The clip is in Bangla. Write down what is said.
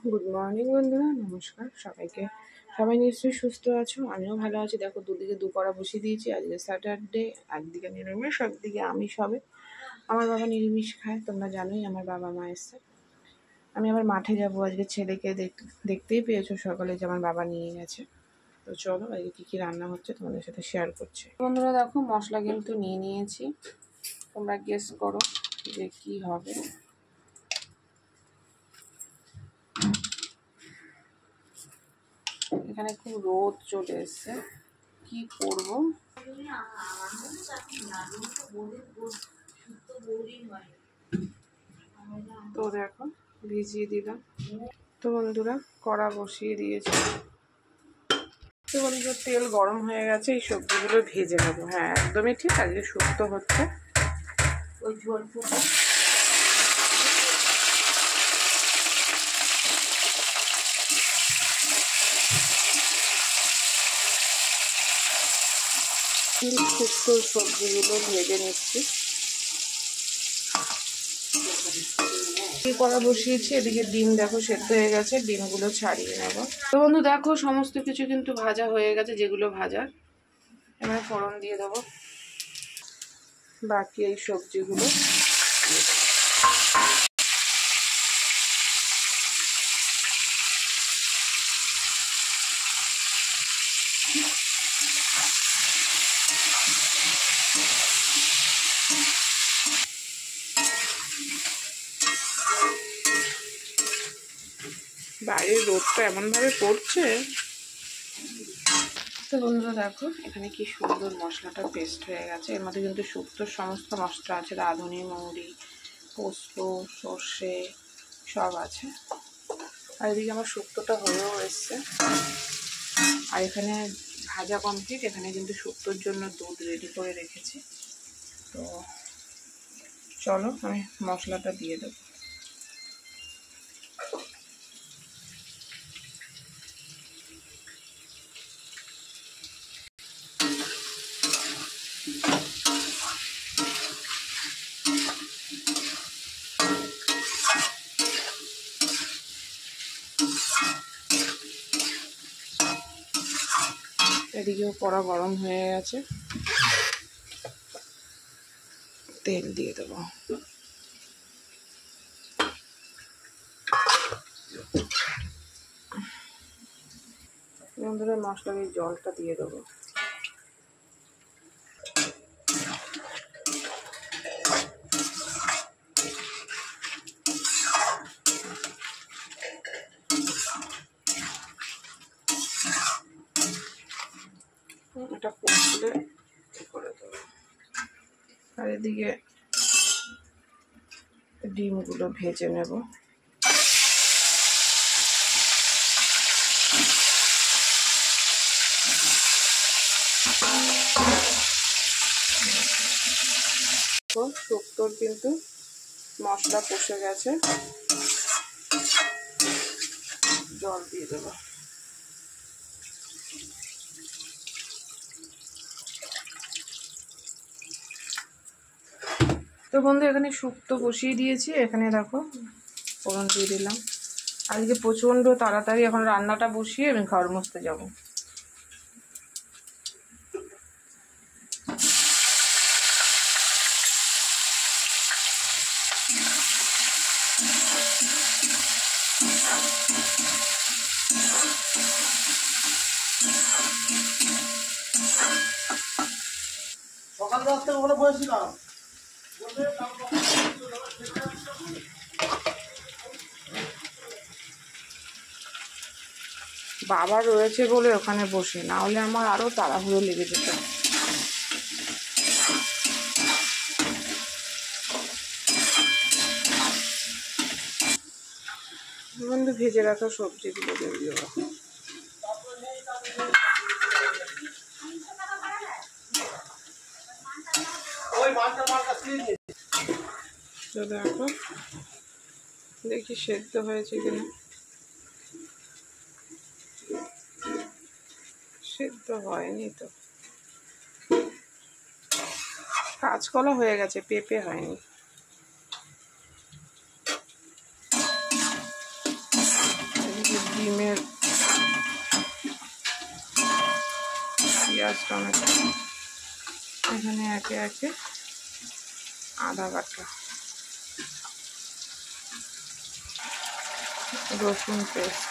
গুড মর্নিং বন্ধুরা, নমস্কার সবাইকে। সবাই নিশ্চয়ই সুস্থ আছো, আমিও ভালো আছি। দেখো, দুদিকে দু কড়া বসিয়ে দিয়েছি। আজকে স্যাটারডে, একদিকে নিরামিষ, একদিকে আমিষ হবে। আমার বাবা নিরামিষ খায়, তোমরা জানোই আমার বাবা মা এসছে। আমি আবার মাঠে যাবো আজকে, ছেলেকে দেখতেই পেয়েছো সকালে যে আমার বাবা নিয়ে গেছে। তো চলো আজকে কী কী রান্না হচ্ছে তোমাদের সাথে শেয়ার করছি। বন্ধুরা দেখো, মশলা কিন্তু নিয়ে নিয়েছি, তোমরা গেস করো যে কী হবে। এখানে খুব রোদ চলে এসছে, কি করব। তো দেখো ভিজিয়ে দিলাম। তো বন্ধুরা কড়া বসিয়ে দিয়েছি। তো বন্ধুরা তেল গরম হয়ে গেছে, এই সবজিগুলো ভেজে নেবো। হ্যাঁ, একদমই ঠিক, আজকে শুক্তো হচ্ছে। ওই ঝোল ফুটে শুক্তো সবজিগুলো ভেজে নিচ্ছি। কড়া বসিয়েছি, এদিকে ডিম দেখো সেদ্ধ হয়ে গেছে, ডিমগুলো ছাড়িয়ে নেব। তো বন্ধু দেখো, সমস্ত কিছু কিন্তু ভাজা হয়ে গেছে, যেগুলো ভাজার। এবার ফোড়ন দিয়ে দেবো বাকি এই সবজিগুলো। বাইরের রোদটা এমনভাবে পড়ছে। তো বন্ধুরা দেখো, এখানে কি সুন্দর মশলাটা পেস্ট হয়ে গেছে। এর মধ্যে কিন্তু শুক্তোর সমস্ত মশলা আছে, রাঁধুনি, মৌরি, পোস্ত, সর্ষে সব আছে। আর এদিকে আমার শুক্তোটা হয়েও এসছে। আর এখানে ভাজা কমপ্লিট। এখানে কিন্তু শুক্তোর জন্য দুধ রেডি করে রেখেছি। তো চলো আমি মশলাটা দিয়ে দেবো। এদিকেও কড়া গরম হয়ে গেছে, তেল দিয়ে দেবো। বন্ধুরা মশলার এই জলটা দিয়ে দেবো। এটা ফুটলে করে দেবো। আর এদিকে ডিমগুলো ভেজে নেব। শুক্তোর কিন্তু মশলা কষে গেছে, জল দিয়ে দেবো। তো বন্ধু এখানে শুক্তো বসিয়ে দিয়েছি। এখানে দেখো ফোড়ন দিয়ে দিলাম। আজকে প্রচণ্ড তাড়াতাড়ি এখন রান্নাটা বসিয়ে আমি ঘর মুছতে যাবো। সকাল রাস্তা ওখানে বসেছিলাম। বাবা রয়েছে বলে ওখানে বসে, না হলে আমার আরো তাড়াহুড়ো লেগে যেত। বন্ধু ভেজে রাখা সবজিগুলো দিয়ে দেবো। তো দেখো দেখি সেদ্ধ হয়েছে কিনা। সেদ্ধ হয়নি তো, কাঁচকলা হয়ে গেছে, পেঁপে হয়নি। ডিমের পেঁয়াজ টমেটো, এখানে একে একে আদা বাটা, রসুন পেস্ট,